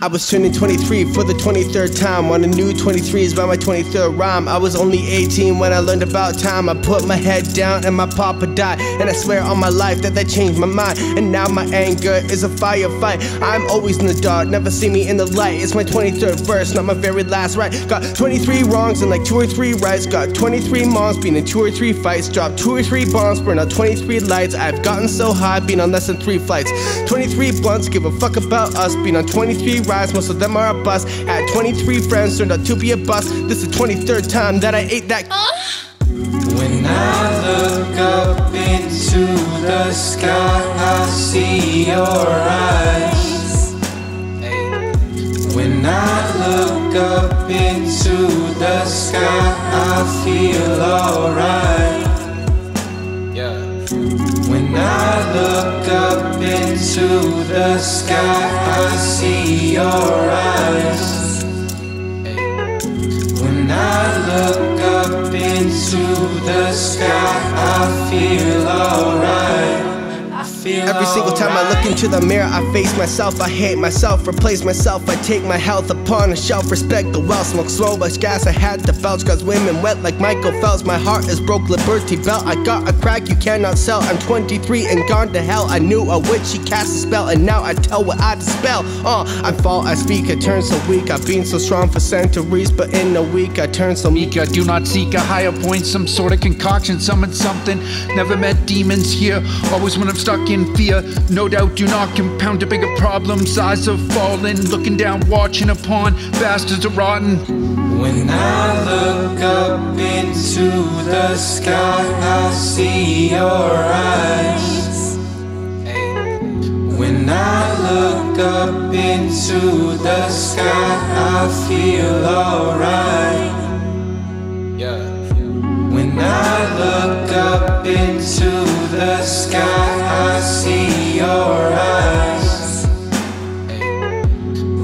I was turning 23 for the 23rd time. On a new 23s by my 23rd rhyme. I was only 18 when I learned about time. I put my head down and my papa died. And I swear on my life that changed my mind. And now my anger is a firefight. I'm always in the dark, never see me in the light. It's my 23rd verse, not my very last right. Got 23 wrongs and like 2 or 3 rights. Got 23 moms, been in 2 or 3 fights. Dropped 2 or 3 bombs, burned out 23 lights. I've gotten so high, been on less than 3 flights. 23 blunts, give a fuck about us. Been on 23 rides, most of them are a bust. Had 23 friends, turned out to be a bust. This is the 23rd time that I ate that. When I look up into the sky, I see your eyes. When I look up into the sky, I feel alright. When I look up into the sky, I see your eyes. When I look up into the sky, I feel alright. Every single time I look into the mirror, I face myself, I hate myself, replace myself, I take my health upon a shelf, respect the wealth, smoke slow like gas, I had to belch, cause women wet like Michael Phelps, my heart is broke, Liberty Belt, I got a crack you cannot sell, I'm 23 and gone to hell, I knew a witch, she cast a spell, and now I tell what I dispel, I fall, I speak, I turn so weak, I've been so strong for centuries, but in a week I turn so meek, I do not seek a higher point, some sort of concoction, summon something, never met demons here, always when I'm stuck in fear, no doubt do not compound to bigger problems, eyes have fallen, looking down, watching upon, bastards are rotten. When I look up into the sky, I see your eyes. When I look up into the sky, I feel alright. When I look up into the sky, I see your eyes.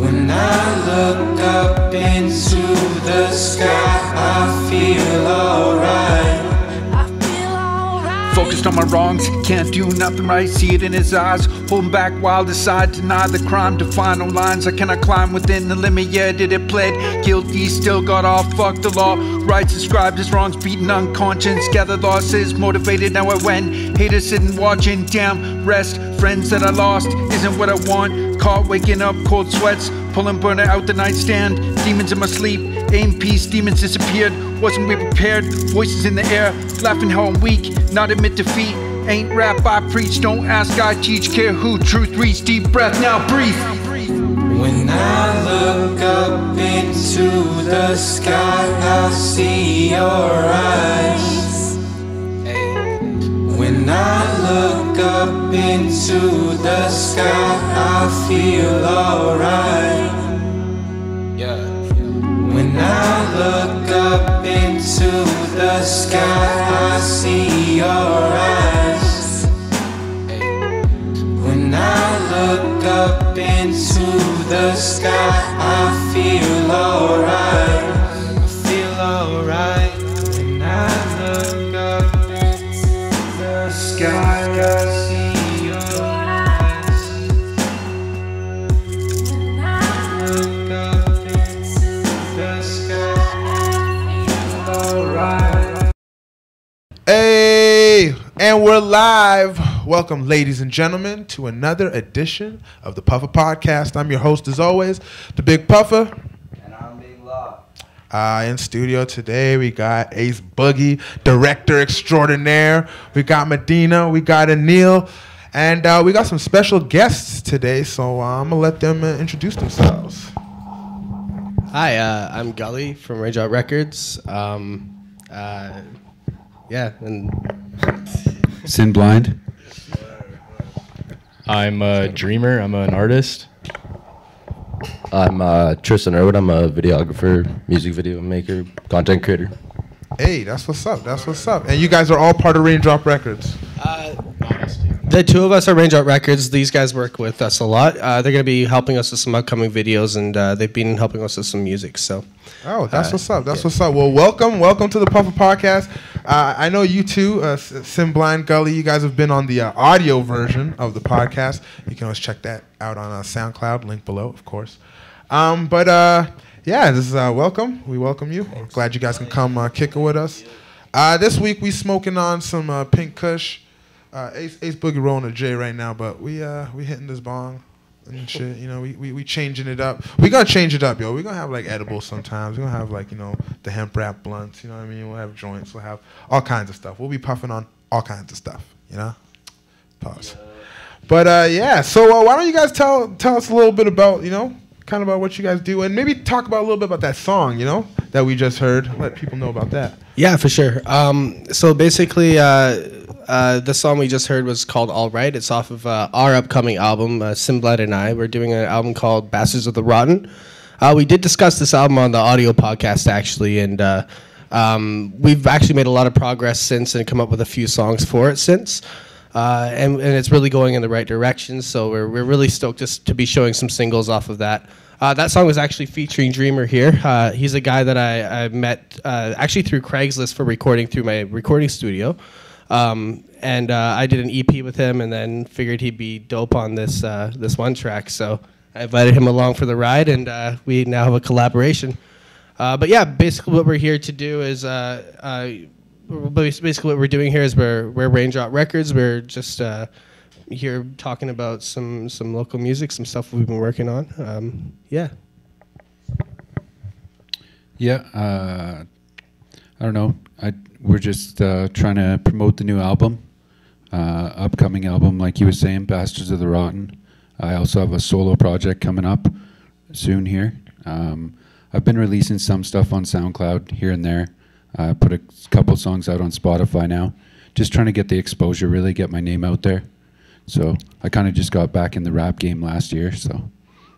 When I look up into the sky, I feel alright. Focused on my wrongs, can't do nothing right, see it in his eyes, holding back while decide, deny the crime, define no lines, I cannot climb within the limit, yeah, did it pled, guilty, still got off, fuck the law, rights described as wrongs, beaten unconscious, gather losses, motivated, now I went, haters sitting watching, damn, rest, friends that I lost, isn't what I want, caught waking up, cold sweats, pulling burner out the nightstand, demons in my sleep, aim peace, demons disappeared, wasn't we prepared, voices in the air, laughing how I'm weak, not admit defeat, ain't rap I preach, don't ask I teach, care who, truth reach, deep breath, now breathe. When I look up into the sky, I see your eyes. When I look up into the sky, I feel alright. When I look up into the sky, I see your eyes. When I look up into the sky, I feel alright. I feel alright. When I look up into the sky, I see your eyes. When I look up into the sky, I feel alright. Hey, and we're live. Welcome, ladies and gentlemen, to another edition of the Puffa Podcast. I'm your host, as always, the Big Puffa. And I'm Big Lach. In studio today, we got Ace Boogie, director extraordinaire. We got Medina, we got Anil, and we got some special guests today, so I'm going to let them introduce themselves. Hi, I'm Gully from Rage Out Records. And Cin Blind. I'm Jreamer. I'm an artist. I'm Tristan Irwin. I'm a videographer, music video maker, content creator. Hey, that's what's up. That's what's up. And you guys are all part of Raindrop Records. The two of us are Range Out Records. These guys work with us a lot. They're going to be helping us with some upcoming videos, and they've been helping us with some music. So, oh, that's what's up. That's what's up. Well, welcome to the Puffa Podcast. I know you two, Cin Blind, Gully. You guys have been on the audio version of the podcast. You can always check that out on SoundCloud. Link below, of course. Yeah, this is welcome. We welcome you. We're glad you guys can come kick it with us. This week we smoking on some Pink Kush. Ace Boogie rolling a J right now, but we hitting this bong and shit. You know, we changing it up. We gonna change it up, yo. We gonna have like edibles sometimes. We gonna have like, you know, the hemp wrap blunts. You know what I mean? We'll have joints. We'll have all kinds of stuff. We'll be puffing on all kinds of stuff. You know. Pause. But yeah. So why don't you guys tell us a little bit about, you know, kind of about what you guys do, and maybe talk about a little bit about that song, you know, that we just heard. Let people know about that. Yeah, for sure. So basically, the song we just heard was called All Right. It's off of our upcoming album, Cin Blind and I. We're doing an album called Bastards of the Rotten. We did discuss this album on the audio podcast, actually, and we've actually made a lot of progress since and come up with a few songs for it since. And it's really going in the right direction, so we're really stoked just to be showing some singles off of that. That song was actually featuring Jreamer here. He's a guy that I met actually through Craigslist for recording through my recording studio. And I did an EP with him and then figured he'd be dope on this one track. So I invited him along for the ride, and we now have a collaboration. But yeah, basically what we're here to do is basically what we're doing here is we're Raindrop Records. We're just here talking about some local music, some stuff we've been working on. Yeah. Yeah. I don't know. We're just trying to promote the new album, upcoming album, like you were saying, Bastards of the Rotten. I also have a solo project coming up soon here. I've been releasing some stuff on SoundCloud here and there. I put a couple songs out on Spotify now. Just trying to get the exposure, really get my name out there. So I kind of just got back in the rap game last year. So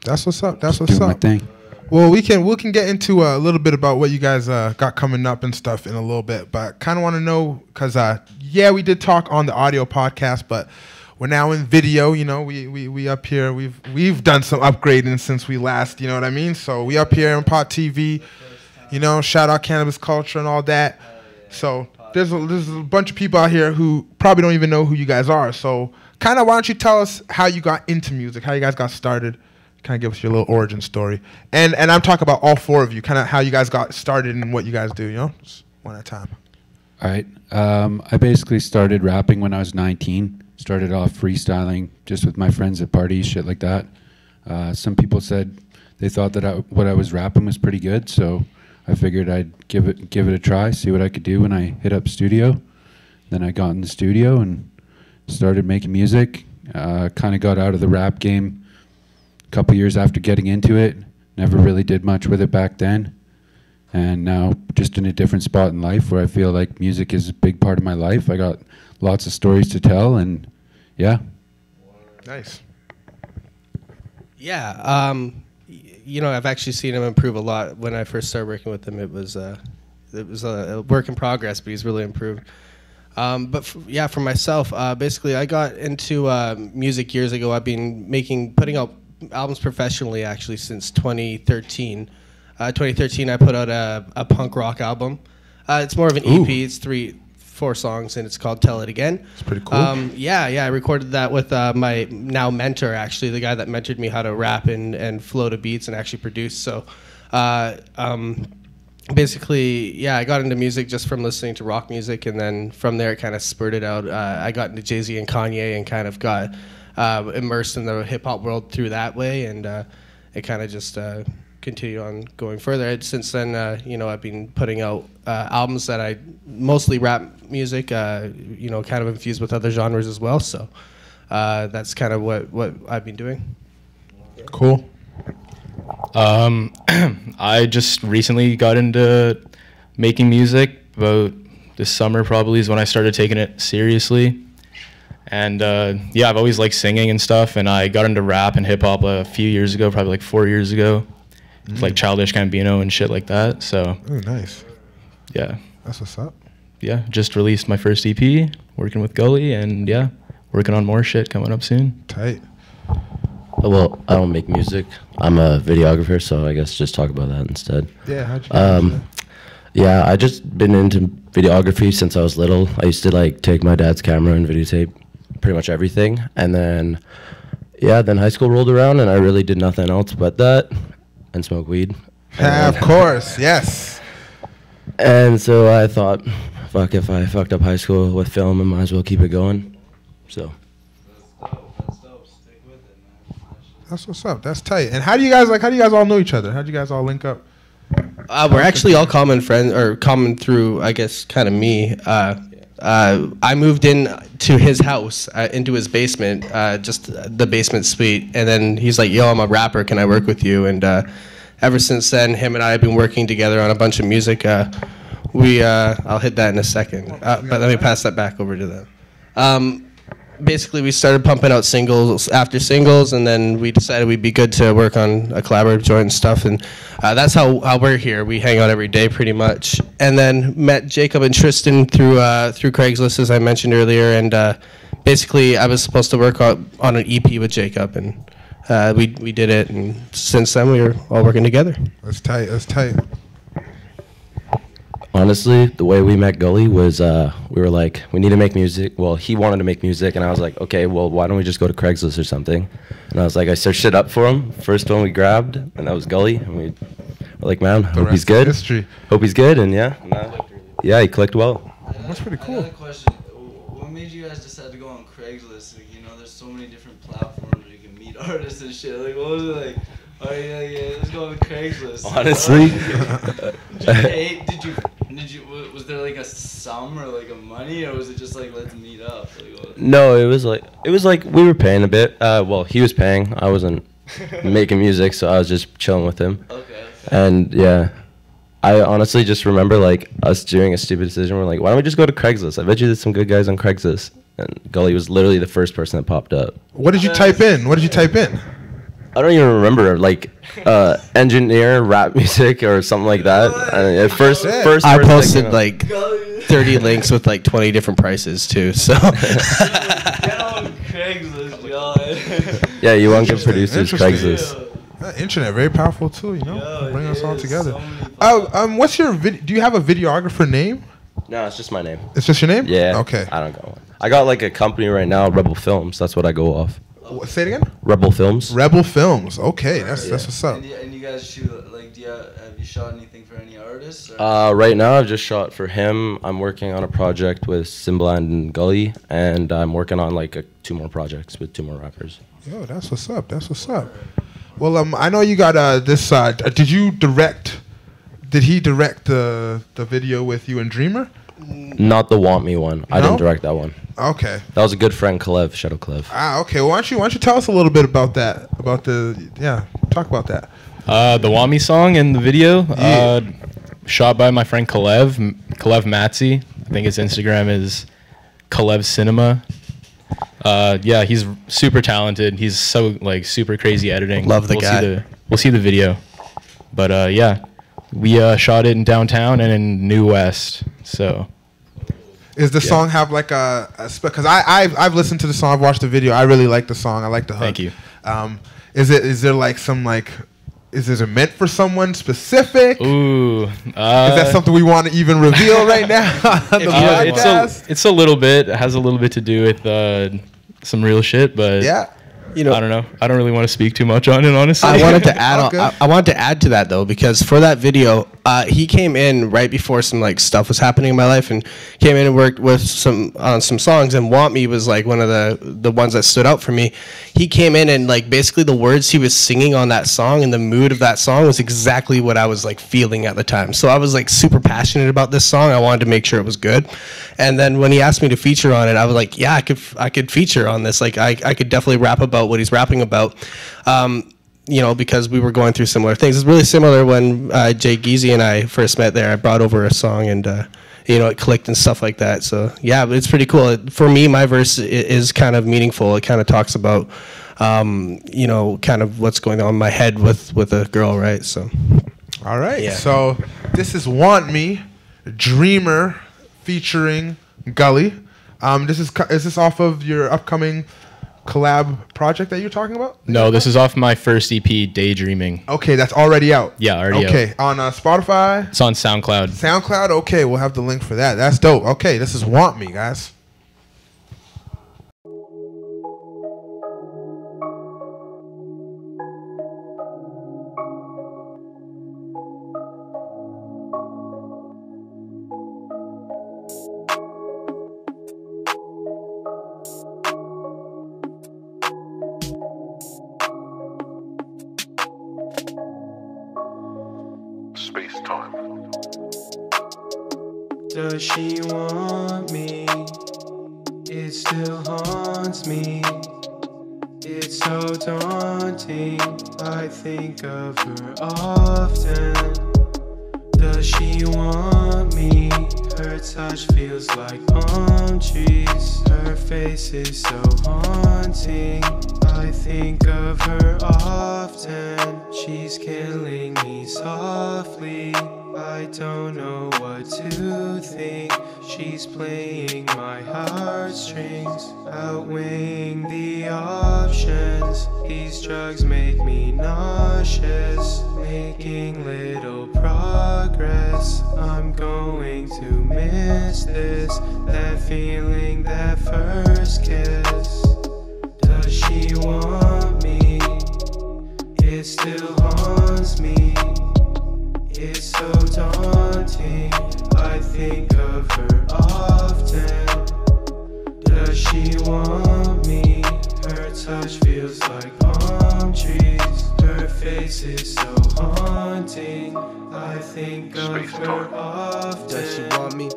that's what's up. That's what's doing up. my thing. Well, we can get into a little bit about what you guys got coming up and stuff in a little bit, but kind of want to know because yeah, we did talk on the audio podcast, but we're now in video. You know, we up here. We've done some upgrading since we last. You know what I mean? So we up here on Pot TV. You know, shout out cannabis culture and all that. So there's a bunch of people out here who probably don't even know who you guys are. So kind of why don't you tell us how you got into music, how you guys got started, kind of give us your little origin story. And I'm talking about all four of you, kind of how you guys got started and what you guys do, you know, just one at a time. All right. I basically started rapping when I was 19. Started off freestyling just with my friends at parties, shit like that. Some people said they thought that what I was rapping was pretty good, so I figured I'd give it a try, see what I could do when I hit up studio. Then I got in the studio and started making music. Kind of got out of the rap game a couple years after getting into it. Never really did much with it back then. And now just in a different spot in life where I feel like music is a big part of my life. I got lots of stories to tell, and yeah. Nice. Yeah. You know, I've actually seen him improve a lot. When I first started working with him, it was a work in progress, but he's really improved. But yeah, for myself, basically, I got into music years ago. I've been putting out albums professionally actually since 2013. 2013, I put out a punk rock album. It's more of an EP. It's 4 songs, and it's called Tell It Again. It's pretty cool. Yeah, I recorded that with my now mentor, actually, the guy that mentored me how to rap and flow to beats and actually produce. So basically, yeah, I got into music just from listening to rock music, and then from there it kind of spurted out. I got into Jay-Z and Kanye and kind of got immersed in the hip-hop world through that way, and it kind of just continue on going further. Since then, you know, I've been putting out albums that I mostly rap music, you know, kind of infused with other genres as well. So that's kind of what I've been doing. Cool. I just recently got into making music. About this summer probably is when I started taking it seriously. And yeah, I've always liked singing and stuff, and I got into rap and hip hop a few years ago, probably like 4 years ago. Like Childish Gambino and shit like that. So oh, nice. Yeah. That's what's up. Yeah, just released my first EP, working with Gully, and yeah, working on more shit coming up soon. Tight. Well, I don't make music. I'm a videographer, so I guess just talk about that instead. Yeah, how'd you get into that? Yeah, I just been into videography since I was little. I used to like take my dad's camera and videotape pretty much everything. And then, yeah, then high school rolled around and I really did nothing else but that. and smoke weed. Of course, yes. And so I thought, fuck, if I fucked up high school with film, I might as well keep it going. So. That's what's up. That's tight. And how do you guys all know each other? How do you guys all link up? We're actually all common friends, or common through, I guess, kind of me. I moved in to his house, into his basement, just the basement suite, and then he's like, "Yo, I'm a rapper. Can I work with you?" And ever since then, him and I have been working together on a bunch of music. I'll hit that in a second, but let me pass that back over to them. Basically, we started pumping out singles after singles, and then we decided we'd be good to work on a collaborative joint and stuff, and that's how we're here. We hang out every day pretty much, and then met Jacob and Tristan through Craigslist, as I mentioned earlier, and basically I was supposed to work on an EP with Jacob, and we did it, and since then we were all working together. That's tight. That's tight. Honestly, the way we met Gully was we were like, we need to make music. Well, he wanted to make music, and I was like, okay, well, why don't we just go to Craigslist or something? And I was like, I searched it up for him. First one we grabbed, and that was Gully. And we were like, man, hope he's good. History. Hope he's good, and yeah. Yeah, he clicked well. That's pretty cool. Another question. What made you guys decide to go on Craigslist? Like, you know, there's so many different platforms where you can meet artists and shit. Like, what was it like? Oh, yeah, let's go on Craigslist. Honestly. Was there like a sum or like a money, or was it just like, let's meet up? Like, No, it was like we were paying a bit. Well, he was paying. I wasn't making music, so I was just chilling with him. Okay. And yeah, I honestly just remember like us doing a stupid decision. We're like, why don't we just go to Craigslist? I bet you there's some good guys on Craigslist. And Gully was literally the first person that popped up. What did you type in? I don't even remember, like, engineer rap music or something like that. And at first I posted like 30 links with like 20 different prices too. So get on Craigslist, y'all. yeah, you want good producers, Craigslist. Internet, very powerful tool, you know, bring us all together. So What's your do you have a videographer name? No, it's just my name. It's just your name? Yeah. Okay. I don't got one. I got like a company right now, Rebel Films. That's what I go off. Say it again. Rebel Films. Rebel Films. Okay, that's what's up. And you guys shoot, like, have you shot anything for any artists? Or? Right now, I've just shot for him. I'm working on a project with Cin Blind and Gully, and I'm working on like 2 more projects with 2 more rappers. Yo, that's what's up. That's what's up. Well, I know you got this. Did he direct the video with you and Jreamer? Not the Want Me one. I didn't direct that one. Okay. That was a good friend, Kalev. Shout out Kalev. Okay. Well, why don't you tell us a little bit about that? Talk about that. The Want Me song and the video, shot by my friend Kalev Matzi. I think his Instagram is Kalev Cinema. Yeah, he's super talented. He's so like super crazy editing. Love the guy. We'll see the video, but yeah, we shot it in downtown and in New West. So. Is the song have like because I've listened to the song, I've watched the video, I really like the song, I like the hook. Thank you. Is there like some like, is it meant for someone specific? Ooh. Is that something we want to even reveal right now on the podcast? It's a little bit. It has a little bit to do with some real shit, but yeah. You know, I don't know. I don't really want to speak too much on it, honestly. I wanted to add I wanted to add to that though, because for that video, he came in right before some like stuff was happening in my life, and came in and worked with on some songs. And Want Me was like one of the ones that stood out for me. He came in and like basically the words he was singing on that song and the mood of that song was exactly what I was like feeling at the time. So I was like super passionate about this song. I wanted to make sure it was good. And then when he asked me to feature on it, I was like, yeah, I could feature on this. Like I could definitely rap about what he's rapping about. You know, because we were going through similar things. It's really similar when Jay Geezy and I first met there. I brought over a song and, you know, it clicked and stuff like that. So, yeah, but it's pretty cool. For me, my verse is kind of meaningful. It kind of talks about, you know, kind of what's going on in my head with a girl, right? So, all right. Yeah. So this is Want Me, Jreamer featuring Gully. Is this off of your upcoming collab project that you're talking about? No, this is off my first EP, Daydreaming. Okay, that's already out. Yeah, already out. Okay, on Spotify? It's on SoundCloud. SoundCloud? Okay, we'll have the link for that. That's dope. Okay, this is Want Me, guys. Space time. Does she want me? It still haunts me. It's so daunting. I think of her often. Does she want me? Her touch feels like palm trees. Her face is so haunting. I think of her often. She's killing me softly. I don't know what to think. She's playing my heartstrings, outweighing the options. These drugs make me nauseous, making little progress. I'm going to miss this, that feeling, that first kiss. Does she want me? It still haunts me. It's so daunting. I think of her often. Does she want me? Her touch feels like palm trees. Her face is so haunting. I think of her often. Does she want me?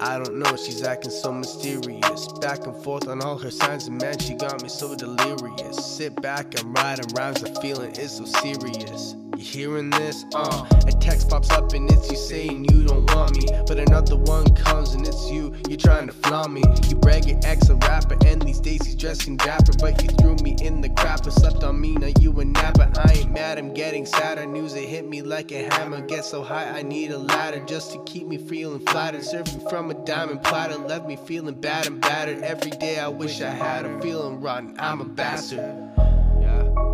I don't know, she's acting so mysterious. Back and forth on all her signs, and man, she got me so delirious. Sit back and writing rhymes, the feeling is so serious. You hearing this? A text pops up and it's you saying you don't want me, but another one comes and it's you trying to flaunt me. You brag your ex a rapper, and these days he's dressing dapper, but you threw me in the crapper, slept on me, now you a napper. I ain't mad, I'm getting sadder. News it hit me like a hammer. Get so high I need a ladder just to keep me feeling flattered. Serving from a diamond platter, left me feeling bad and battered. Every day I wish I had her, feeling rotten, I'm a bastard.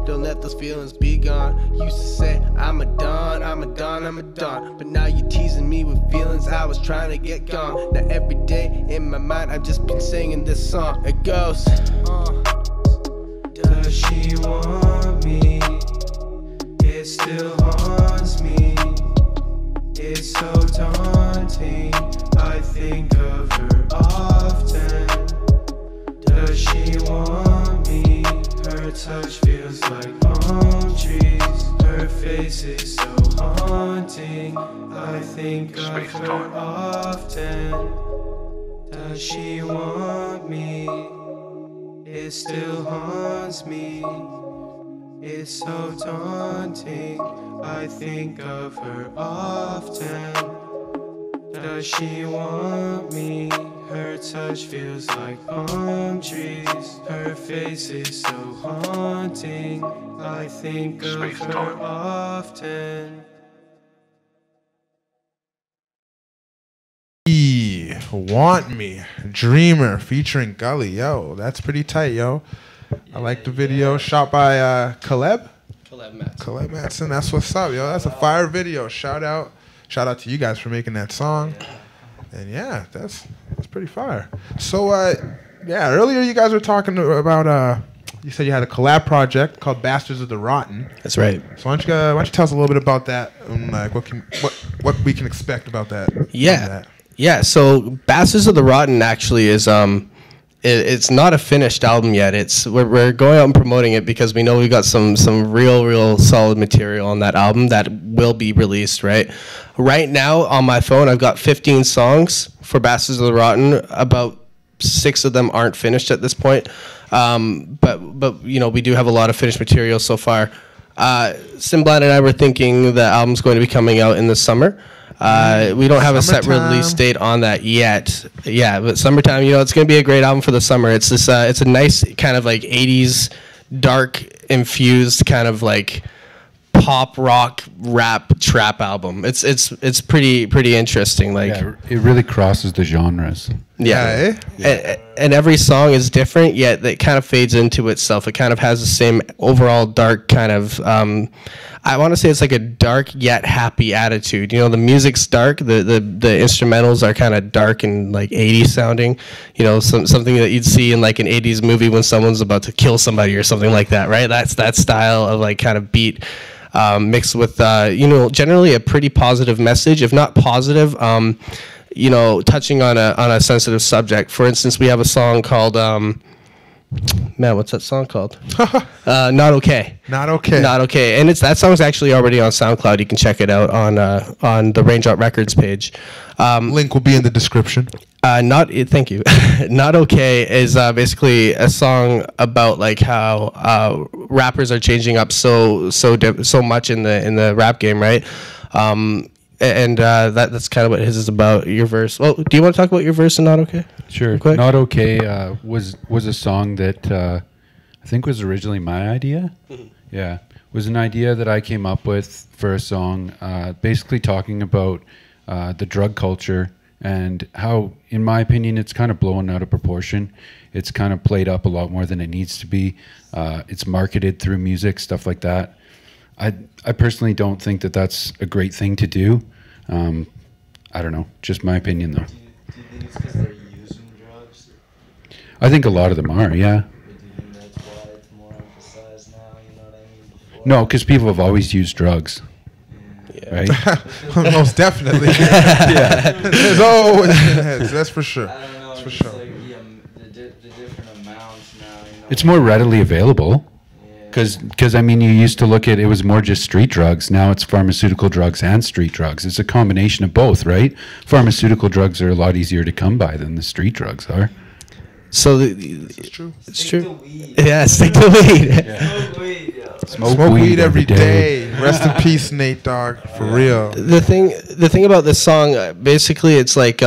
Don't let those feelings be gone. Used to say, I'm a don, I'm a don, I'm a don. But now you're teasing me with feelings I was trying to get gone. Now every day in my mind I've just been singing this song. It goes, Does she want me? It still haunts me. It's so daunting. I think of her often. Does she want me? Her touch feels like palm trees. Her face is so haunting. I think of her often. Does she want me? It still haunts me. It's so daunting. I think of her often. Does she want me? Her touch feels like palm trees. Her face is so haunting. I think of her often. Want Me, Jreamer featuring Gully. Yo, that's pretty tight, yo. I like the video. Shot by Caleb Matson. That's what's up, yo. That's a fire video. Shout out to you guys for making that song. And yeah, that's pretty fire. So yeah, earlier you guys were talking about you said you had a collab project called Bastards of the Rotten. That's right. So why don't you tell us a little bit about that and like what we can expect about that? Yeah, so Bastards of the Rotten actually is it's not a finished album yet. We're going out and promoting it because we know we got some real solid material on that album that will be released, right? Right now on my phone I've got 15 songs for Bastards of the Rotten. About 6 of them aren't finished at this point. But you know, we do have a lot of finished material so far. Cin Blind and I were thinking the album's going to be coming out in the summer. We don't have a set release date on that yet. Yeah, but summertime, you know, it's going to be a great album for the summer. It's this, it's a nice kind of like 80s dark infused kind of like pop rock rap trap album. It's pretty interesting. Like it really crosses the genres. Yeah. And every song is different, yet it kind of fades into itself. It kind of has the same overall dark kind of, I want to say it's like a dark yet happy attitude. You know, the music's dark, the instrumentals are kind of dark and like 80s sounding. You know, something that you'd see in like an 80s movie when someone's about to kill somebody or something like that, right? That's that style of like kind of beat mixed with, you know, generally a pretty positive message, if not positive, you know, touching on a sensitive subject. For instance, we have a song called Man, what's that song called? Not Okay. Not Okay. Not Okay. And that song's actually already on SoundCloud. You can check it out on the Raindrop Records page. Link will be in the description. Thank you. Not Okay is basically a song about like how rappers are changing up so much in the rap game, right? That's kind of what his is about. Your verse. Well, do you want to talk about your verse in Not Okay? Sure. Quick? Not Okay was a song that I think was originally my idea. Yeah, it was an idea that I came up with for a song, basically talking about the drug culture and how, in my opinion, it's kind of blown out of proportion. It's kind of played up a lot more than it needs to be. It's marketed through music, stuff like that. I personally don't think that that's a great thing to do. I don't know, just my opinion though. Do you think it's because they're using drugs? I think a lot of them are, yeah. Or do you think that's why it's more emphasized now, you know what I mean? Before? No, because people have always used drugs, right? Most definitely. Yeah. There's always heads, that's for sure. I don't know, That's for it's sure. like the different amounts now, you know. It's more readily available. Because I mean, you used to look at it was more just street drugs. Now it's pharmaceutical drugs and street drugs. It's a combination of both, right? Pharmaceutical drugs are a lot easier to come by than the street drugs are. So It's true. it's Stick true. to weed. Yeah, stick to weed. Smoke weed, yo. Smoke weed every day. Rest in peace, Nate Dogg. For real. The thing about this song, basically, it's like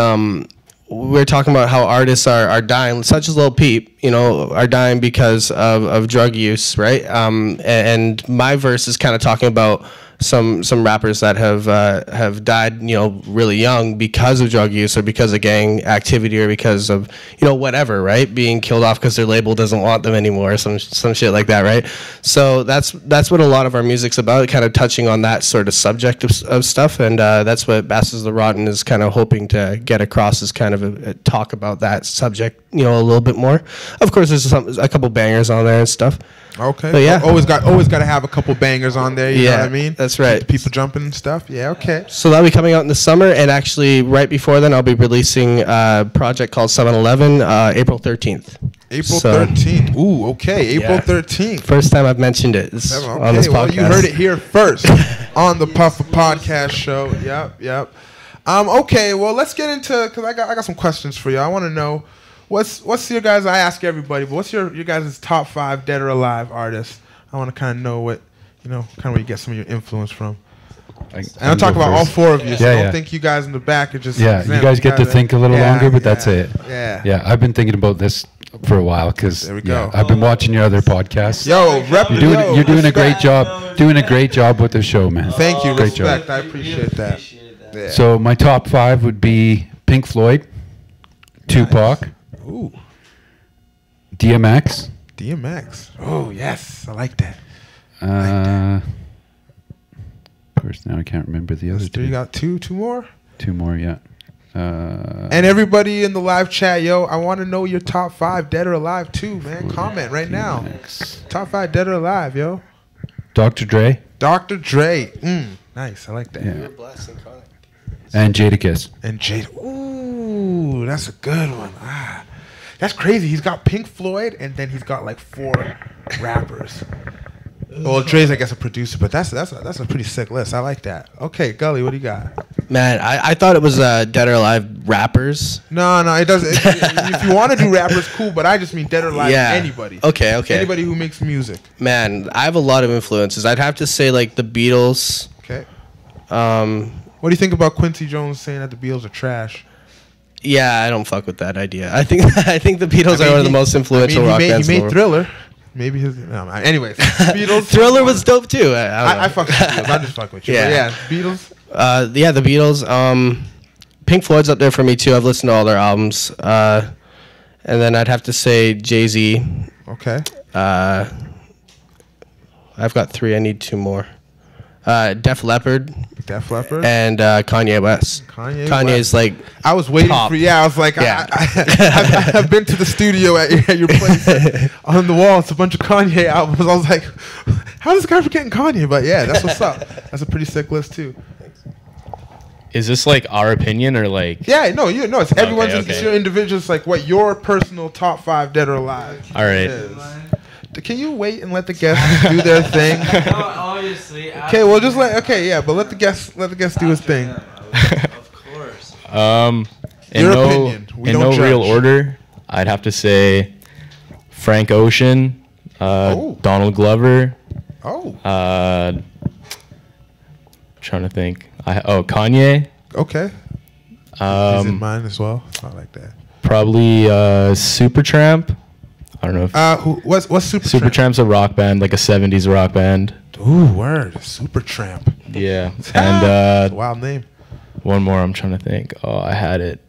we're talking about how artists are dying, such as Lil Peep, you know, are dying because of drug use, right? And my verse is kind of talking about some rappers that have died, you know, really young because of drug use or because of gang activity or because of, you know, whatever, right? Being killed off because their label doesn't want them anymore, or some shit like that, right? So that's what a lot of our music's about, kind of touching on that sort of subject of stuff, and that's what Bastards the Rotten is kind of hoping to get across, is kind of a talk about that subject, you know, a little bit more. Of course, there's a couple bangers on there and stuff. Okay. But yeah. Always got to have a couple bangers on there, you know what I mean? That's right. Keep the people jumping and stuff. Yeah, okay. So that'll be coming out in the summer, and actually right before then I'll be releasing a project called 7-Eleven, April 13th. April 13th. Ooh, okay. April 13th. First time I've mentioned it on this podcast. Well, you heard it here first on the Puffa Podcast show. Yep. Okay, well, let's get into, because I got some questions for you. I want to know, what's your guys, I ask everybody, but what's your guys' top 5 dead or alive artists? I want to kind of know what, you know, kind of where you get some of your influence from. And I'm talking about all 4 of you, so I don't think you guys in the back are just... Yeah, you guys get to think a little longer, but that's it. Yeah, I've been thinking about this for a while, because there we go. I've been watching your other podcasts. You're doing a great job. Doing a great job with the show, man. Thank you. Great Respect. job. I appreciate that. Yeah. So my top 5 would be Pink Floyd, Tupac, Ooh, DMX. Oh, yes. I like that. Of course, now I can't remember the other 2. You got two more? 2 more, yeah. And everybody in the live chat, yo, I want to know your top 5 dead or alive too, man. Comment right now. Top 5 dead or alive, yo. Dr. Dre. Nice. I like that. Yeah. And Jadakiss. And Jada. Ooh, that's a good one. That's crazy. He's got Pink Floyd, and then he's got like 4 rappers. Well, Dre's, I guess, a producer, but that's a pretty sick list. I like that. Okay, Gully, what do you got? Man, I thought it was dead or alive rappers. No, it doesn't. If you want to do rappers, cool, but I just mean dead or alive anybody. Okay. Anybody who makes music. Man, I have a lot of influences. I'd have to say like the Beatles. Okay. What do you think about Quincy Jones saying that the Beatles are trash? Yeah, I don't fuck with that idea. I think the Beatles are one of the most influential rock bands. He made Thriller. Maybe his. No, anyways, Beatles. Thriller was dope too. I fuck with the Beatles. I just fuck with you. Yeah, Beatles. The Beatles. Pink Floyd's up there for me too. I've listened to all their albums. And then I'd have to say Jay-Z. Okay. I've got 3. I need 2 more. Def Leppard. And Kanye West. Kanye's like. I was waiting top. for. Yeah, I was like, I've been to the studio at your place. On the wall, it's a bunch of Kanye albums. I was like, how is this guy forgetting Kanye? But yeah, that's what's up. That's a pretty sick list too. Is this like our opinion or like? Yeah, no, it's everyone's. Okay. It's your individual. It's like what your personal top 5 dead or alive. All right. is. Can you wait and let the guests do their thing? No, obviously. Okay, well, just let. Okay, yeah, but let the guest do his thing. Of course. In Your no, opinion. We in don't no real judge. order, I'd have to say Frank Ocean, Oh. Donald Glover. Oh, Trying to think. Kanye. okay. He's in mine as well. I like that. Probably Supertramp. I don't know if What's Supertramp? Supertramp's a rock band, like a 70s rock band. Ooh, word. Supertramp. Yeah. And Wild name. one more I'm trying to think. Oh, I had it.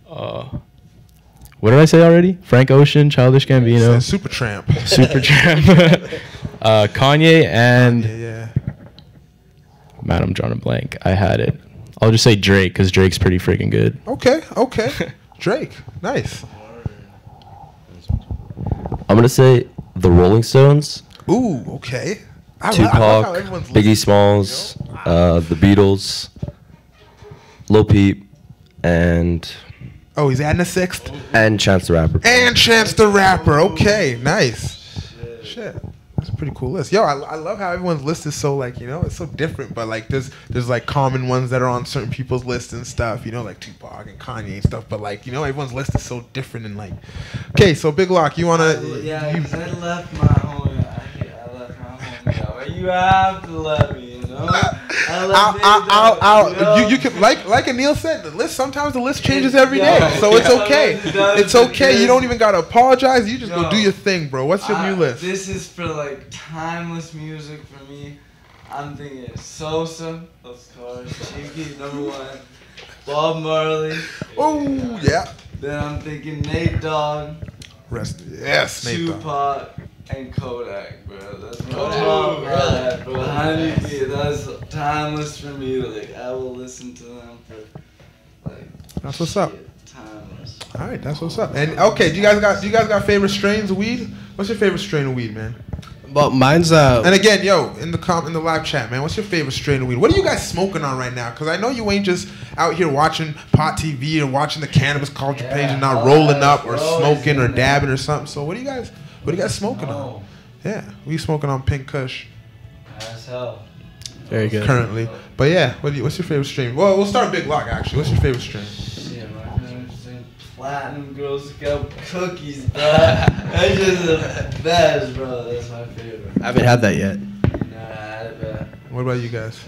What did I say already? Frank Ocean, Childish Gambino, Supertramp. Supertramp, Kanye, and Yeah. man, I'm drawing a blank. I had it. I'll just say Drake because Drake's pretty freaking good. Okay. Drake. Nice. I'm gonna say the Rolling Stones, Ooh, okay. I love Tupac, how everyone's Biggie listening, Smalls, the Beatles, Lil Peep, and Oh, he's adding a 6th. Chance the Rapper. And Chance the Rapper. Okay, nice. Shit. That's a pretty cool list. Yo, I love how everyone's list is so like, it's so different, but like there's like common ones that are on certain people's lists and stuff, like Tupac and Kanye and stuff, but like, everyone's list is so different and like. Okay, so Big Lach, you wanna Yeah, because I left my homie. I left my homie out. But you have to let me, You can like Anil said, the list sometimes the list changes every day, so it's okay. It's okay. You don't even gotta apologize. You just go do your thing, bro. What's your new list? This is for like timeless music for me. I'm thinking Sosa, of course, Cheeky, #1, Bob Marley. Oh yeah. Then I'm thinking Nate Dogg, Yes, Nate Dogg. Tupac, and Kodak, bro. That's my top five, bro. That's timeless for me. Like I will listen to them for like. That's what's up. Timeless. All right, that's what's up. And okay, do you guys got favorite strains of weed? What's your favorite strain of weed, man? Well, mine's And again, yo, in the live chat, man, what's your favorite strain of weed? What are you guys smoking on right now? Because I know you ain't just out here watching Pot TV or watching the cannabis culture page and not rolling up or smoking or dabbing or something. So what are you guys smoking on? Yeah, we smoking on Pink Kush. As hell. very good. Currently, but yeah, what's your favorite strain? Well, we'll start with Big Lach actually. What's your favorite strain? Yeah, my favorite strain, Platinum Girl Scout cookies, bro. That's just the best, bro. That's my favorite. I haven't had that yet. What about you guys?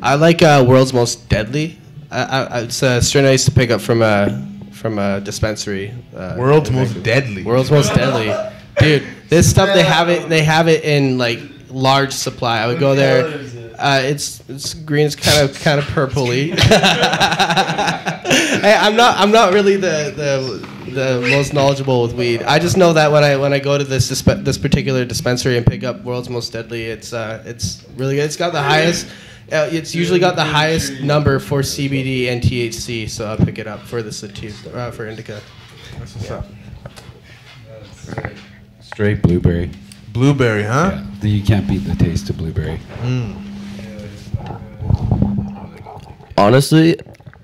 I like World's Most Deadly. It's a strain I used to pick up from a dispensary. World's in Most Vancouver. Deadly. World's Most Deadly, dude. This stuff they have it in like large supply. I would go there. It's green. It's kind of purpley. Hey, I'm not really the most knowledgeable with weed. I just know that when I go to this particular dispensary and pick up World's Most Deadly, it's really good. It's got the highest. It's usually got the highest number for CBD and THC, so I'll pick it up for the sativa, for indica. That's what's up. Straight blueberry. Blueberry, huh? Yeah, you can't beat the taste of blueberry. Honestly,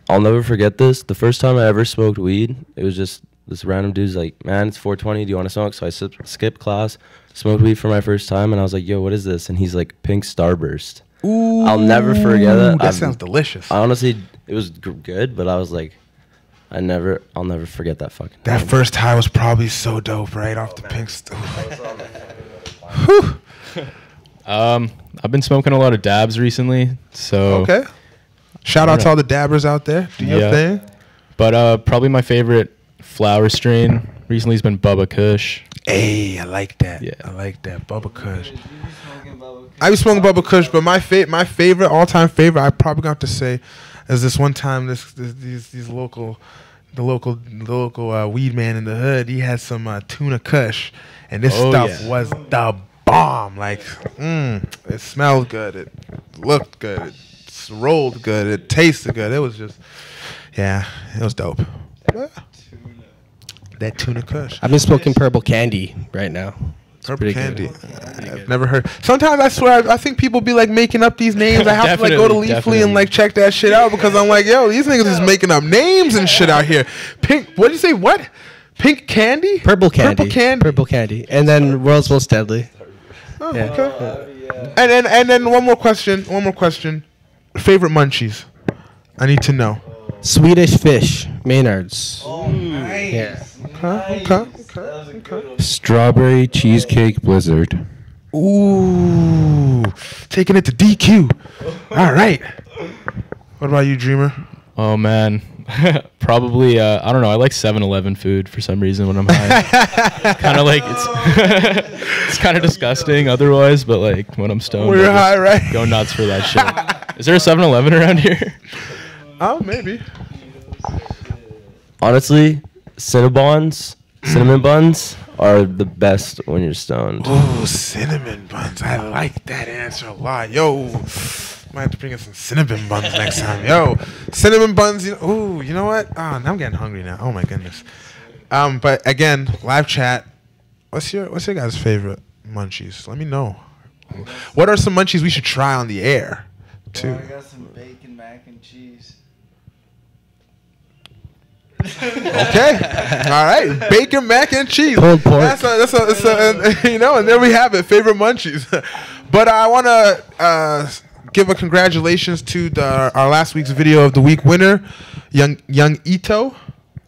I'll never forget this. The first time I ever smoked weed, it was just this random dude's like, man, it's 4:20. Do you want to smoke? So I skipped class, smoked weed for my first time, and I was like, yo, what is this? And he's like, Pink Starburst. Ooh, I'll never forget it. That sounds delicious. Honestly, it was good, but I was like, I'll never forget that fucking. That time. first high was probably so dope, right off the pink stuff. I've been smoking a lot of dabs recently, so Okay. Shout out to all the dabbers out there. Do your thing. But probably my favorite flower strain recently has been Bubba Kush. Hey, I like that. Yeah. I like that. Bubba Kush. I be smoking Bubba Kush, but my favorite, all-time favorite, I probably got to say, is this one time these local weed man in the hood, he had some tuna Kush, and this stuff was the bomb. Like, it smelled good, it looked good, it rolled good, it tasted good. It was just, it was dope. Yeah. That tuna Kush. I've been smoking Purple Candy right now. Purple Candy. I've never heard. Sometimes I swear I think people be like making up these names. I have to like go to Leafly and like check that shit out because I'm like, yo, these niggas is making up names and shit out here. Pink. What did you say? What? Pink candy? Purple candy. Purple candy. Purple candy. And then World's Most Deadly. Oh, okay. And then one more question. Favorite munchies? I need to know. Swedish Fish. Maynard's. Oh, nice. Yeah. Okay. Strawberry cheesecake blizzard. Ooh, taking it to DQ. All right. What about you, Jreamer? Oh man, probably I don't know. I like 7-Eleven food for some reason when I'm high. Kind of like it's kind of disgusting otherwise, but like when I'm stoned, We're high, right? Go nuts for that shit. Is there a 7-Eleven around here? Oh, maybe. Honestly, cinnamon buns are the best when you're stoned. Ooh, cinnamon buns. I like that answer a lot. Yo, might have to bring in some cinnamon buns next time. Yo, cinnamon buns. Ooh, you know what? Oh, now I'm getting hungry now. Oh my goodness. But again, live chat. What's your guys' favorite munchies? Let me know. What are some munchies we should try on the air, too? I got some bacon, mac and cheese. Okay. All right. Bacon, mac, and cheese. Pulled pork. That's a and there we have it. Favorite munchies. But I want to give a congratulations to our last week's video of the week winner, Young Ito.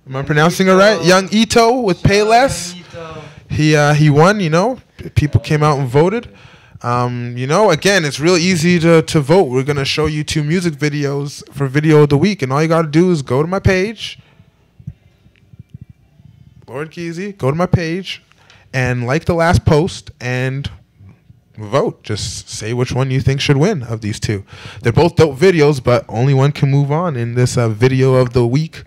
Am I pronouncing it right? Young Ito with Payless. He won. People came out and voted. Again, it's real easy to vote. We're gonna show you 2 music videos for video of the week, and all you gotta do is go to my page. Lord Keezy, go to my page and like the last post and vote. Just say which one you think should win of these 2. They're both dope videos, but only one can move on in this video of the week.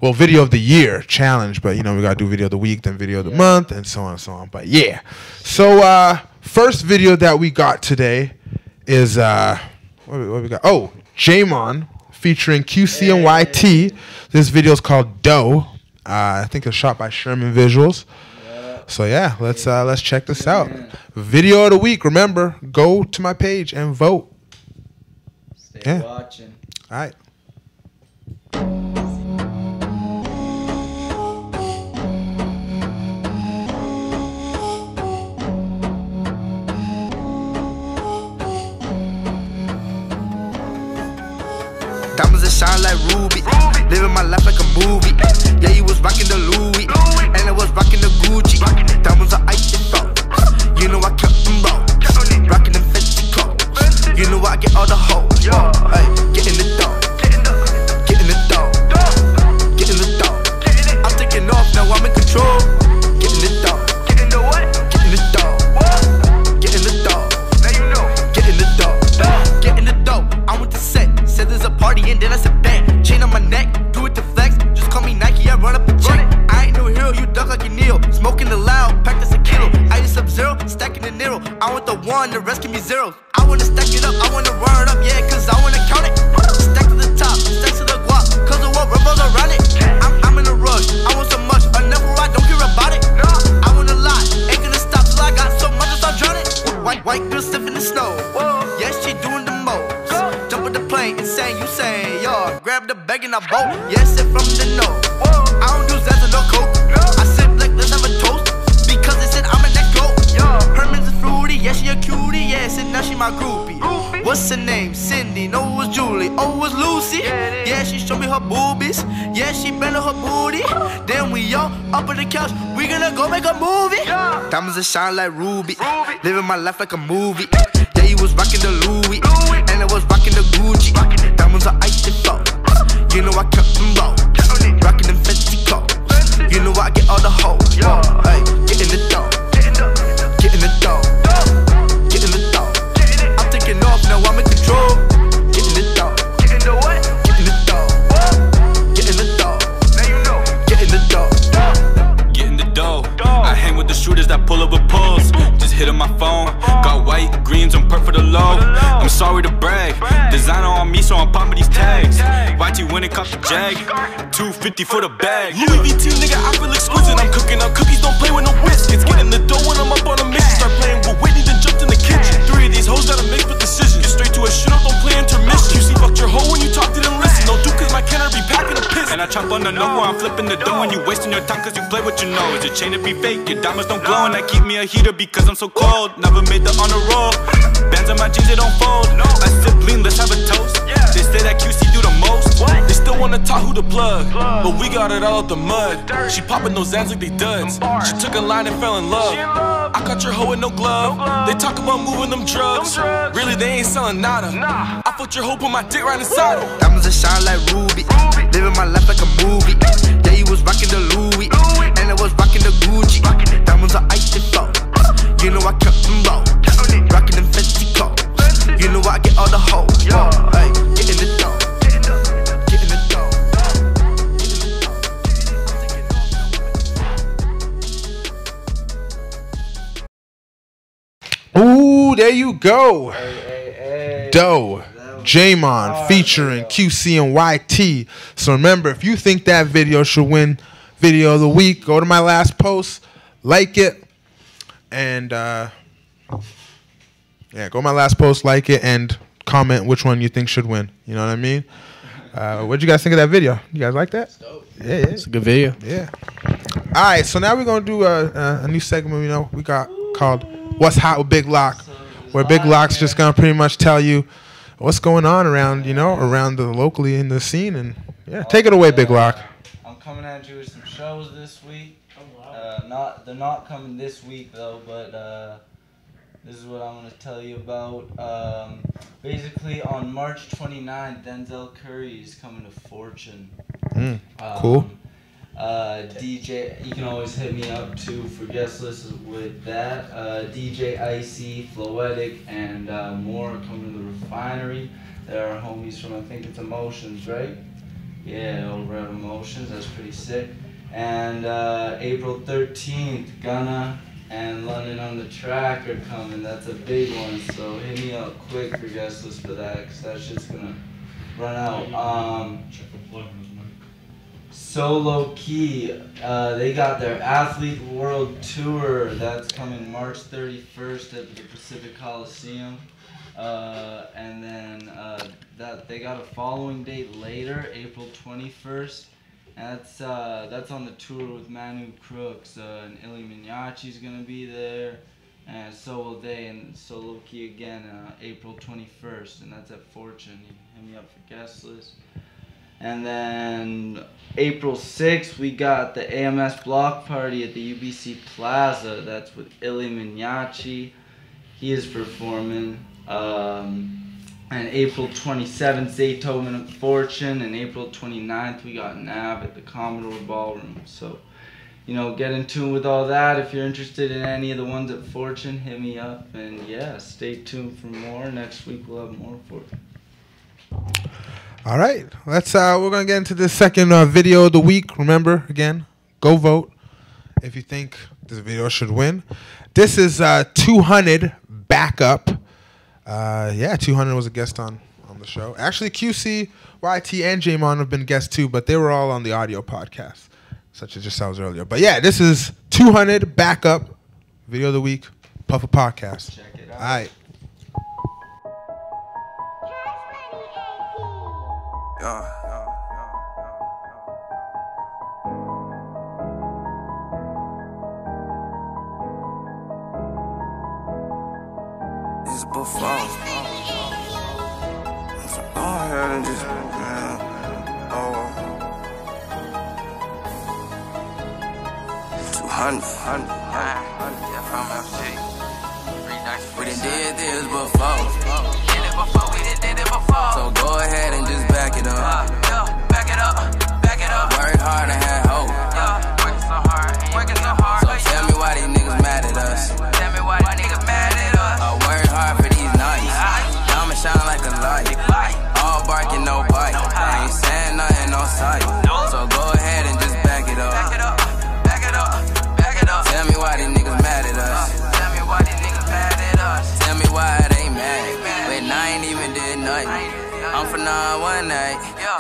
Well, video of the year challenge, but we got to do video of the week, then video of the month, and so on and so on. But yeah. So first video that we got today is what we got? Oh, JMON featuring QC and YT. This video is called Dough. I think it's shot by Sherman Visuals. So yeah, let's check this out. Video of the week. Remember, go to my page and vote. Stay watching. All right. Diamonds that shine like ruby. Living my life like a movie. Yeah, you was rocking the Louis, and I was rocking the Gucci. Diamonds are icy falls. You know I kept them low. Rocking them fancy clothes. You know I get all the hoes. Hey, get in the dough. Get in the dough. Get in the dough. I'm taking off now. I'm in control. Get in the dough. Get in the what? Get in the dough. Get in the dough. Now you know. Get in the dough. Get in the dough. I went to set. Said there's a party and then I said bang. Chain on my neck, do it to flex. Just call me Nike, I run up a check. I ain't no hero, you duck like you Neo. Smoking the loud, pack that's a kilo. I just Sub-Zero, stacking the Nero. I want the 1, the rest give me zeros. I wanna stack it up, I wanna run it up, yeah, cause I wanna count it. Stack to the top, stack to the guap, cause the world revolves around it. I'm in a rush, I want so much, I never ride, don't care about it. I want a lot, ain't gonna stop till I got so much, I start drowning. White girl sniffing the snow, yeah, she doing the most. Jump on the plane, insane, you saying, yo, grab the bag and I bolt. Yes, it from the nose. I don't do Zaz or no coke. I sip like let's have a toast. Because they said I'm a next goat. Herman's a fruity, yeah, she a cutie. Yeah, said now she my groupie. What's her name? Cindy, no, it was Julie. Oh, it was Lucy. Yeah, she showed me her boobies. Yeah, she bent her booty. Then we all up on the couch. We gonna go make a movie. Diamonds that shine like ruby. Living my life like a movie. Yeah, you was rocking the Louis, and I was rocking the Gucci. Diamonds are icy falls. You know I kept them low. Rocking them fancy clothes. You know I get all the hoes. Hey, get in the dough. Get in the dough. Get in the dough. I'm taking off now. I'm in control. Get in the dough. Get in the what? Get in the dough. Get in the dough. Now you know. Get in the dough. Get in the dough. I hang with the shooters that pull up with pulls. Just hit on my phone. Got white greens on perk for the low. I'm sorry to brag. Designer on me, so I'm popping these tags. YT when it comes to Jag, 250 for the bag. Louis VT, nigga, I feel exquisite. I'm cooking up cookies, don't play with no biscuits. Get in the dough when I'm up on a mission. Start playing with Whitney, then jumped in the kitchen. 3 of these hoes gotta make the decision. Get straight to a shit up, don't play intermission. You see, fucked your hoe when you talk, didn't listen. No do cause my canner be packing a piss. And I chop on the note while I'm flipping the dough. And you wasting your time cause you play what you know. Is your chain to be fake? Your diamonds don't glow. And I keep me a heater because I'm so cold. Never made the honor roll. Bands on my jeans, they don't fold. I sip lean, let's have a toast. They say that QC do the most. They still wanna talk who the plug, but we got it all out the mud. She popping those Zans like they duds. She took a line and fell in love. I caught your hoe with no glove. They talk about moving them drugs. Really, they ain't selling nada. I fucked your hoe, put my dick right inside her. Diamonds that shine like ruby. Living my life like a movie. Yeah, you was rocking the Louis, and I was rocking the Gucci. Diamonds are ice and fall. You know I kept them low. Rocking them fancy clothes. You know I get all the hoes. Hey, get in the dough. Get in the dough. Ooh, there you go. Doe. JMON featuring QC and YT. So remember, if you think that video should win video of the week, go to my last post, like it, and yeah, go to my last post, like it, and comment which one you think should win. You know what I mean? What'd you guys think of that video? You guys like that? Yeah, It's a good video. Yeah. All right, so now we're gonna do a new segment. You know, we got called "What's Hot with Big Lach," where Big Lach's just gonna pretty much tell you what's going on around, you know, around the locally in the scene, and yeah, take it away, Big Lach. I'm coming at you with some shows this week. They're not coming this week though, but this is what I'm gonna tell you about. Basically, on March 29th, Denzel Curry is coming to Fortune. Cool. DJ, you can always hit me up too for guest lists with that. DJ Icy, Floetic, and more are coming to the Refinery. There are homies from, I think it's Emotions, right? Yeah, over at Emotions. That's pretty sick. And April 13th, Gunna and London on the Track are coming. That's a big one. So hit me up quick for guest lists for that, because that shit's gonna run out. Solo Key, they got their Athlete World Tour. That's coming March 31st at the Pacific Coliseum. And then that they got a following date later, April 21st. And that's on the tour with Manu Crooks. And Illy Minyachi's gonna be there, and so will they. And Solo Key again, April 21st, and that's at Fortune. You hit me up for guest list. And then April 6th, we got the AMS Block Party at the UBC Plaza. That's with Illy Minyachi. He is performing. And April 27th, Zaytoven at Fortune. And April 29th, we got Nav at the Commodore Ballroom. So, you know, get in tune with all that. If you're interested in any of the ones at Fortune, hit me up. And yeah, stay tuned for more. Next week, we'll have more for you. All right, let's. We're gonna get into the second video of the week. Remember, again, go vote if you think this video should win. This is 200 Backup. Yeah, 200 was a guest on the show. Actually, QC, YT, and JMON have been guests too, but they were all on the audio podcast, such as yourselves earlier. But yeah, this is 200 Backup video of the week, Puffa Podcast. Check it out. All right. It's before. So go ahead and just, oh. 200. From FC. We done did this before. So go ahead and just back it up. Back it up. Work hard and have hope. Working so hard. So tell me why these niggas mad at us. I work hard for these nights. Diamond shine like a light. All barking, no bite. Ain't saying nothing on sight. So go ahead and just back it up. Tell me why these niggas mad at us. Tell me why they mad. But I ain't even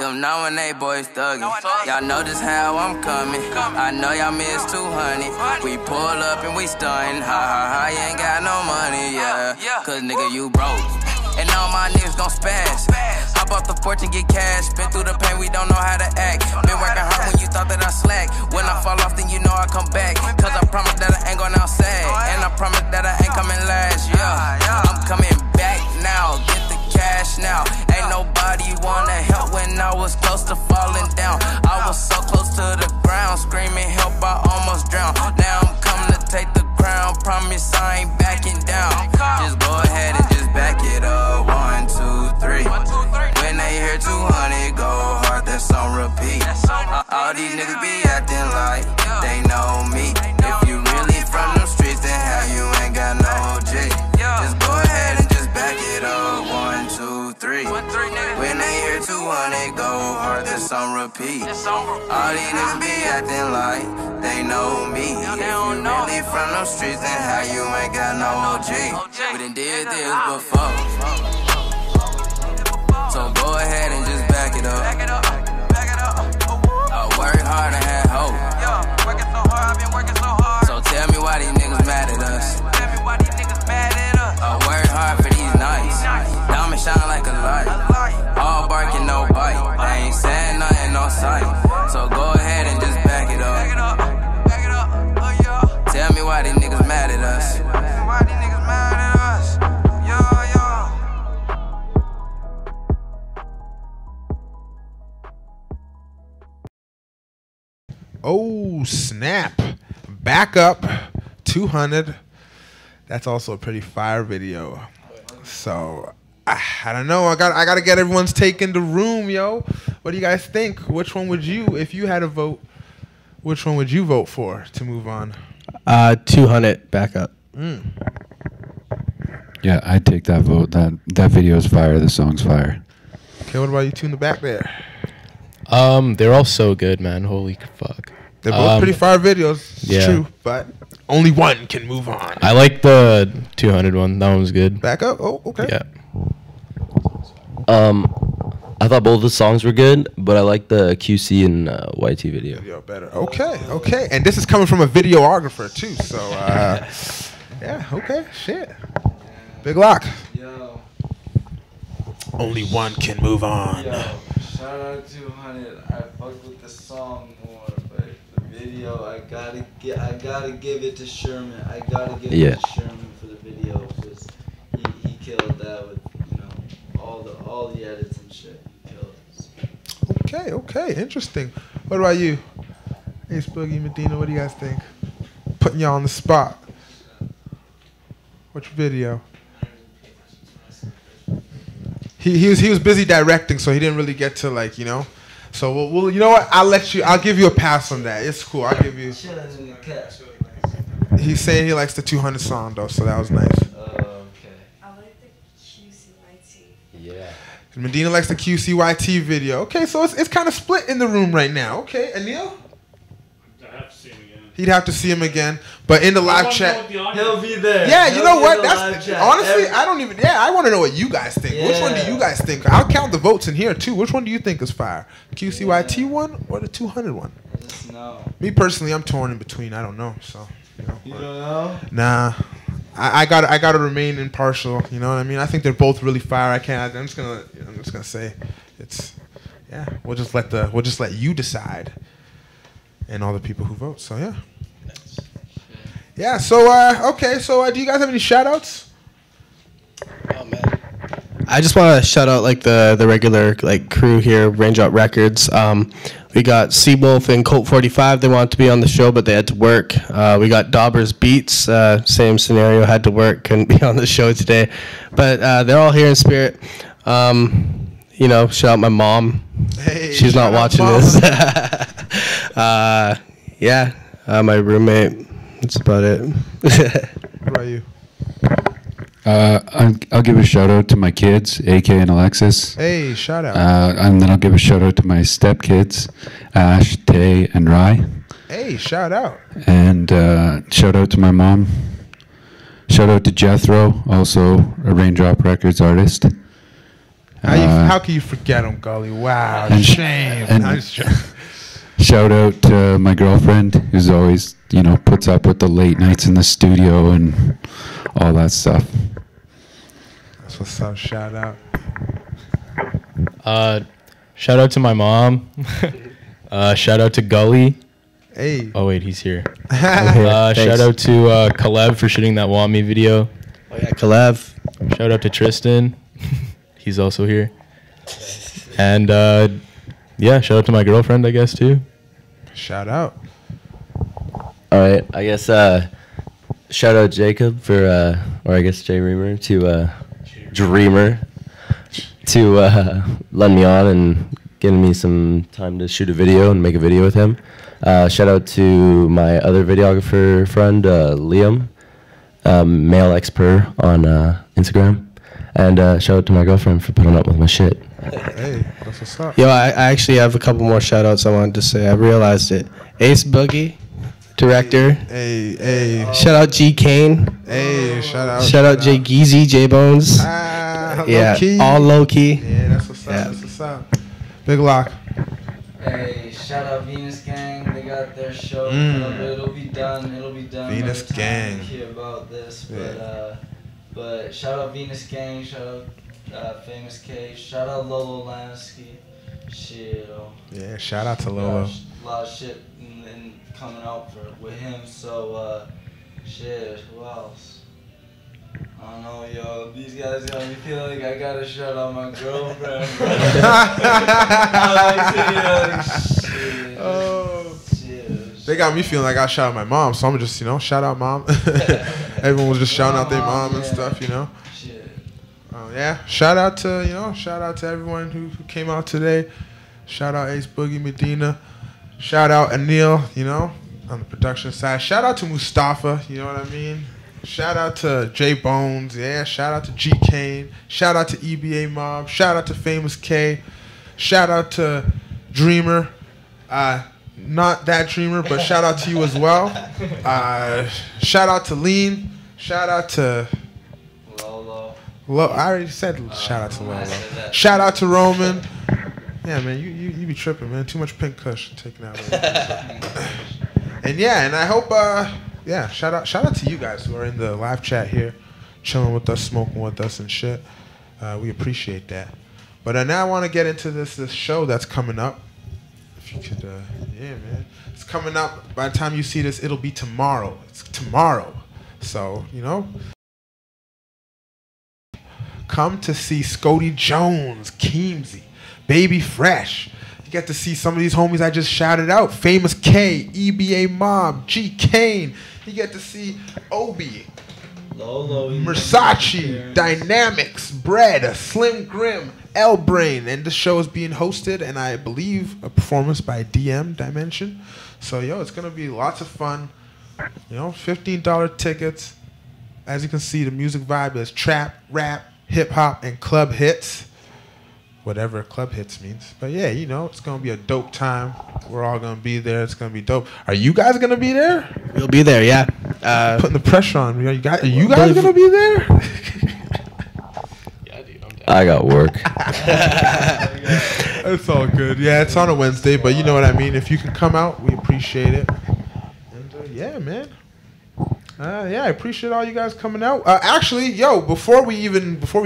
Them nominate boys thuggin'. Y'all know just how I'm coming. I know y'all miss 200. We pull up and we stuntin'. Ha ha ha, you ain't got no money, yeah. Cause nigga, you broke. And all my niggas gon' spaz. Hop off the porch and get cash. Been through the pain, we don't know how to act. Been working hard when you thought that I slack. When I fall off, then you know I come back. Cause I promise that I ain't going outside. And I promise that I ain't coming last, yeah. I'm coming back now, get the cash now. Ain't nobody wanna help when I was close to falling down. I was so close to the ground, screaming help, I almost drowned. Now I'm coming to take the crown, promise I ain't backing down. Just go ahead and just back it up. 1, 2, 3. When they hear 200 go hard, that's on repeat. All these niggas be acting like they know me. If you really from them streets, then how you ain't got no G? Just go ahead and just back it up. 1, 2, 3. When they hear 200 go hard, that's on repeat. All these niggas be acting like they know me. If you really from them streets, then how you ain't got no G? We done did this before. So go ahead and just back it up. I work hard and had hope. So tell me why these niggas mad at us. I work hard for these nights. Diamond shine like a light. All barking, no bite. I ain't saying nothing on sight. So go ahead and just back it up. Tell me why these niggas mad at us. Oh, snap. Backup 200. That's also a pretty fire video. So, I don't know. I got to get everyone's take in the room, yo. What do you guys think? Which one would you, if you had a vote, which one would you vote for to move on? 200 Backup. Yeah, I'd take that vote. That video's fire. The song's fire. Okay, what about you two in the back there? They're all so good, man. Holy fuck. They're both pretty fire videos. It's true, but only one can move on. I like the 200 one. That one was good. Backup? Oh, okay. Yeah. I thought both the songs were good, but I like the QC and YT video. Video better. Okay, okay. And this is coming from a videographer too. So, yeah. Okay. Shit. Big Lach. Yo. Only one can move on. Yo, shout out 200. I fuck with the song more, but the video I gotta give it to Sherman. I gotta give it to Sherman for the video because he killed that with all the edits and shit. He killed it. Okay. Interesting. What about you? Ace Boogie, Medina, what do you guys think? Putting y'all on the spot. Which video? He was busy directing, so he didn't really get to So we'll you know what? I'll give you a pass on that. It's cool. I'll give you. He's saying he likes the 200 song though, so that was nice. Okay. I like the QCYT. Yeah. Medina likes the QCYT video. Okay, so it's kind of split in the room right now. Okay, Anil? I have to see him again. He'd have to see him again, but in the live chat, he'll be there. Yeah, you know what? That's honestly, I don't even. Yeah, I want to know what you guys think. Yeah. Which one do you guys think? I'll count the votes in here too. Which one do you think is fire? QCYT one or the 200 one? Just know. Me personally, I'm torn in between. I don't know. So You don't know? Nah, I gotta remain impartial. You know what I mean? I think they're both really fire. I'm just gonna say it's. Yeah, we'll just let you decide. And all the people who vote. So, yeah. Yeah, so, okay. So, do you guys have any shout-outs? Oh, man. I just want to shout out, the regular, crew here, Raindrop Records. We got Seawolf and Colt 45. They wanted to be on the show, but they had to work. We got Daubers Beats. Same scenario, had to work, couldn't be on the show today. But they're all here in spirit. Shout out my mom. Hey, she's not watching this. My roommate. That's about it. What about you? I'll give a shout out to my kids, AK and Alexis. Hey, shout out. And then I'll give a shout out to my stepkids, Ash, Tay, and Rye. Hey, shout out. And shout out to my mom. Shout out to Jethro, also a Raindrop Records artist. How can you forget him, Gully? Wow, And- shame. and- Nice job. Shout out to my girlfriend, who's always, puts up with the late nights in the studio and all that stuff. That's what's up. Shout out. Shout out to my mom. Shout out to Gully. Hey. Oh wait, he's here. Shout out to Caleb for shooting that Want Me video. Oh yeah, Caleb. Shout out to Tristan. He's also here. And yeah, shout out to my girlfriend, I guess, too. Shout out. All right, I guess shout out Jacob for, or I guess Jreamer to letting me on and getting me some time to shoot a video and make a video with him. Shout out to my other videographer friend, Liam, male expert on Instagram. And shout out to my girlfriend for putting up with my shit. Hey, that's what's up. Yo, I actually have a couple more shout outs I wanted to say. I realized it. Ace Boogie, director. Hey. Shout out G Kane. Hey, shout out. Shout out J Geezy, J Bones. Yeah, low key. all low key. Yeah, that's what's up. Yeah. That's what's up. Big Lach. Hey, shout out Venus Gang. They got their show. It'll be done. Venus by the time Gang. you hear about this, Yeah. but shout out Venus Gang. Shout out Famous K. Shout out Lolo Lansky. Shit. Yeah, shout out to Lolo. A lot of shit coming out with him. So shit. Who else? I don't know, yo. These guys got me feeling like I gotta shout out my girlfriend. Shit. Oh. Shit. They got me feeling like I shout out my mom, so I'm just, shout out mom. Everyone was just shouting out their mom and stuff, Shit. Yeah, shout out to everyone who came out today. Shout out Ace Boogie Medina. Shout out Anil, on the production side. Shout out to Mustafa, you know what I mean? Shout out to J Bones, yeah. Shout out to G Kane. Shout out to EBA Mob. Shout out to Famous K. Shout out to Jreamer. Not that Jreamer, but shout out to you as well. Shout out to Lean. Shout out to Lolo. I already said shout out to Lolo. Shout out to Roman. Yeah, man, you be tripping, man. Too much pink kush taking out. And yeah, and I hope shout out to you guys who are in the live chat here, chilling with us, smoking with us and shit. We appreciate that. But now I want to get into this show that's coming up. If you could, yeah, man. It's coming up. By the time you see this, it'll be tomorrow. It's tomorrow. So, come to see Scody Jones, Keemsy, Baby Fresh. You get to see some of these homies I just shouted out. Famous K, EBA Mob, G Kane. You get to see Obi, Lolo, Versace, Dynamics, Bread, Slim Grim, L Brain, and the show is being hosted, and I believe a performance by DM Dimension. So it's gonna be lots of fun. $15 tickets. As you can see, the music vibe is trap, rap, hip hop, and club hits. Whatever club hits means. But yeah, it's gonna be a dope time. We're all gonna be there. It's gonna be dope. Are you guys gonna be there? We'll be there, yeah. Putting the pressure on me. Are you guys gonna be there? I got work. It's all good. Yeah, it's on a Wednesday, but you know what I mean. If you can come out, we appreciate it. And yeah, man. I appreciate all you guys coming out. Actually, before we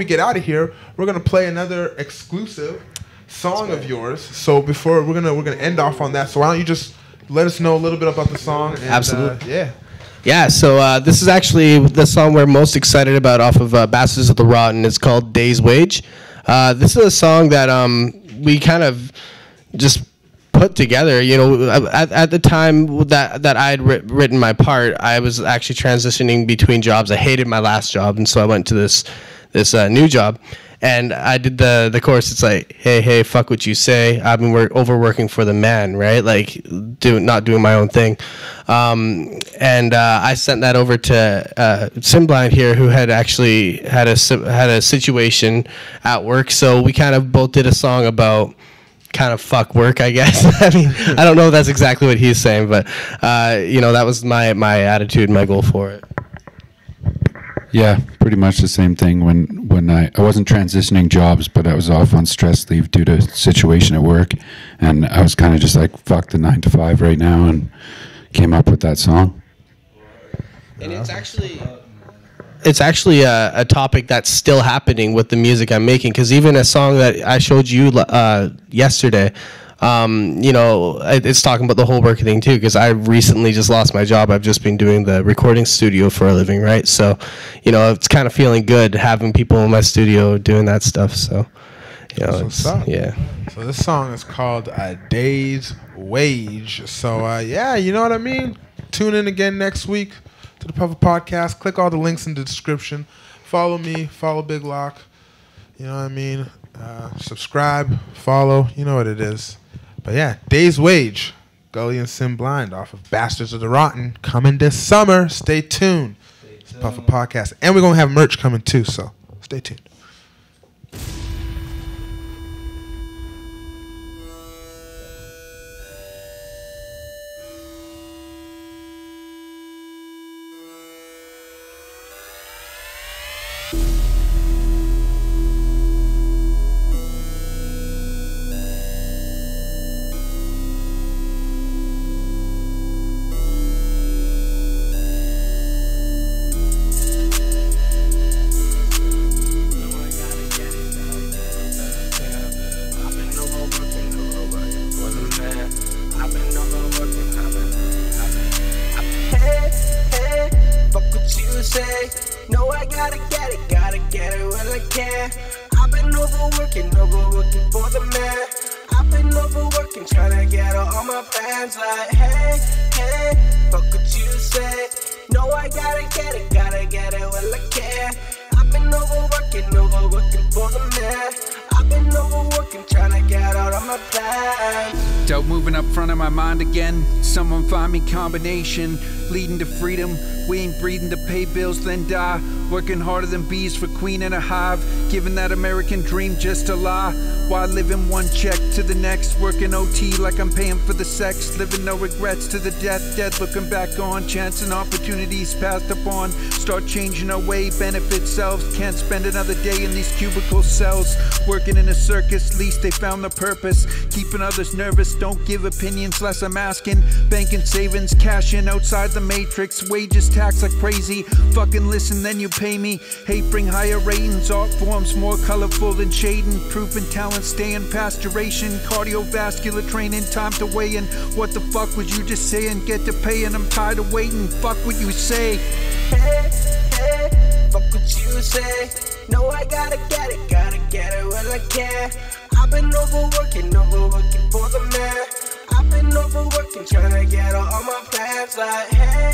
get out of here, we're gonna play another exclusive song of yours. So before we're gonna end off on that. So why don't you just let us know a little bit about the song? And, Absolutely. Yeah. Yeah, so this is actually the song we're most excited about off of Bastards of the Rotten. It's called Day's Wage. This is a song that we kind of just put together. At the time that I had written my part, I was actually transitioning between jobs. I hated my last job, and so I went to this new job. And I did the chorus. It's like, hey, fuck what you say. I've been overworking for the man, right? Like, not doing my own thing. And I sent that over to Cin Blind here, who had actually had a situation at work. So we kind of both did a song about kind of fuck work, I guess. I mean, I don't know if that's exactly what he's saying, but that was my attitude, my goal for it. Yeah, pretty much the same thing. When when I wasn't transitioning jobs, but I was off on stress leave due to a situation at work, and I was kind of just like, fuck the 9 to 5 right now, and came up with that song. And it's actually a topic that's still happening with the music I'm making, because even a song that I showed you yesterday, you know, it's talking about the whole work thing too, because I recently just lost my job. I've just been doing the recording studio for a living, right? So, you know, it's kind of feeling good having people in my studio doing that stuff. So, you know, yeah. So this song is called A Day's Wage. So, yeah, you know what I mean? Tune in again next week to the Puffa Podcast. Click all the links in the description. Follow me. Follow Big Lach. You know what I mean? Subscribe. Follow. You know what it is. But yeah, Day's Wage. Gully and Cin Blind off of Bastards of the Rotten. Coming this summer. Stay tuned. It's Puffa Podcast. And we're going to have merch coming too, so stay tuned. No, I gotta get it when I can. I've been overworking for the man. I've been overworking, trying to get all my plans. Like, hey, fuck what you say. No, I gotta get it when I can. I've been overworking for the man. I've been overworking, trying to get out of my plans. Doubt moving up front of my mind again. Someone find me combination, leading to freedom. We ain't breathing to pay bills, then die. Working harder than bees for queen in a hive. Giving that American dream just a lie. Why living one check to the next? Working OT like I'm paying for the sex. Living no regrets to the death. Dead looking back on. Chance and opportunities passed upon. Start changing our way, benefit selves. Can't spend another day in these cubicle cells. Working in a circus, least they found the purpose. Keeping others nervous, don't give opinions less I'm asking. Banking savings, cash in outside the matrix. Wages tax like crazy. Fucking listen, then you pay me. Hate bring higher ratings. Art forms more colorful than shading. Proven talent staying past duration. Cardiovascular training, time to weigh in. What the fuck was you just saying? Get to paying, I'm tired of waiting. Fuck what you say. Hey, fuck what you say. No, I gotta get it when I can. I've been overworking for the man. I've been overworking, trying to get all my plans. Like, hey,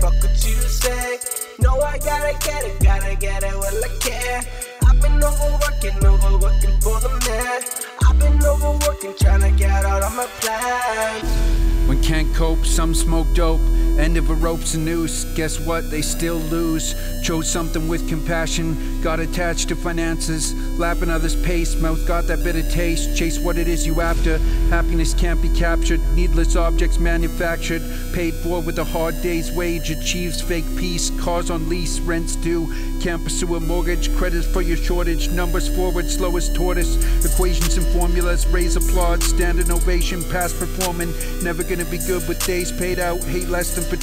fuck what you say. No, I gotta get it when I can. I've been overworking for the man. I've been overworking, trying to get out of my plans. When can't cope, some smoke dope. End of a rope's a noose. Guess what? They still lose. Chose something with compassion. Got attached to finances. Lapping others' pace. Mouth got that bitter taste. Chase what it is you after. Happiness can't be captured. Needless objects manufactured. Paid for with a hard day's wage. Achieves fake peace. Cars on lease. Rents due. Can't pursue a mortgage. Credits for your shortage. Numbers forward. Slow as tortoise. Equations and formulas. Raise applause. Standard ovation. Past performing. Never gonna be good with days paid out. Hate less than pretend.